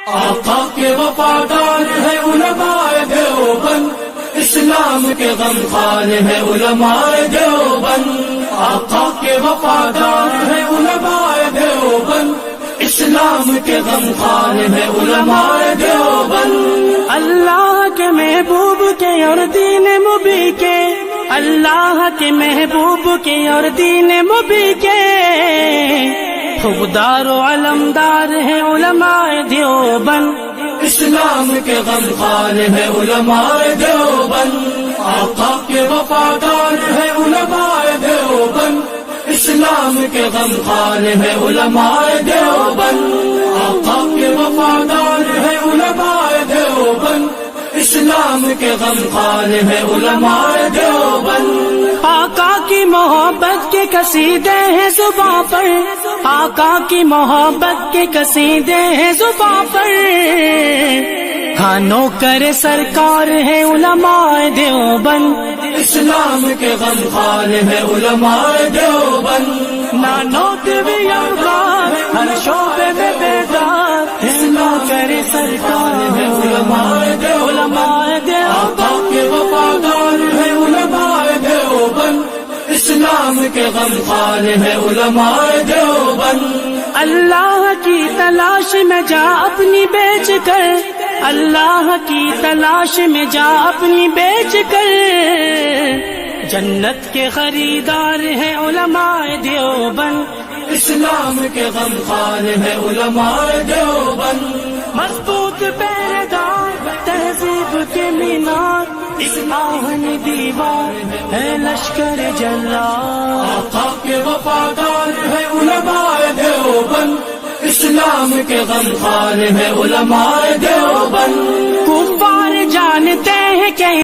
آقا کے وفادار ہے علماء دیوبند، اسلام کے غمخوار ہے علماء دیوبند۔ آقا کے وفادار ہے علماء دیوبند، اسلام کے غمخوار ہے علماء دیوبند۔ اللہ کے محبوب کے اور دین مبی کے، اللہ کے محبوب کے اور دین مبی کے خوددار و علمدار ہے علماء دیوبند، اسلام کے غمخوار ہے علماء دیوبند۔ آقا کے وفادار ہے علماء دیوبند، اسلام کے غمخوار ہے علماء دیوبند۔ آقا کے وفادار ہے علماء دیوبند، اسلام کے غمخوار ہے علماء دیوبند۔ آقا کی محبت کے قصیدے ہیں زباں پر، آقا کی محبت کے قصیدے ہیں زباں پر، ہاں نوکر سرکار ہے علماء دیوبند، اسلام کے غمخوار ہے علماء دیوبند۔ نانوت بھی اخبار ہر شعبے میں بیدار ہے نوکر سرکار ہے علماء دیوبند۔ آقا کے وفادار ہے علماء دیوبند، اسلام کے غمخوار ہے علماء دیوبند۔ اللہ کی تلاش میں جا اپنی بیچ کر، اللہ کی تلاش میں جا اپنی بیچ کر، جنت کے خریدار ہیں علماء دیوبند، اسلام کے غمخوار ہے علماء دیوبند۔ مضبوط پہرےدار تہذیب کے مینار، اس آہن دیوار ہے لشکر جلال۔ آقا کے وفادار ہے علماء دیوبند، اسلام کے غمخوار ہے علماء دیوبند۔ کفار جانتے ہیں کہ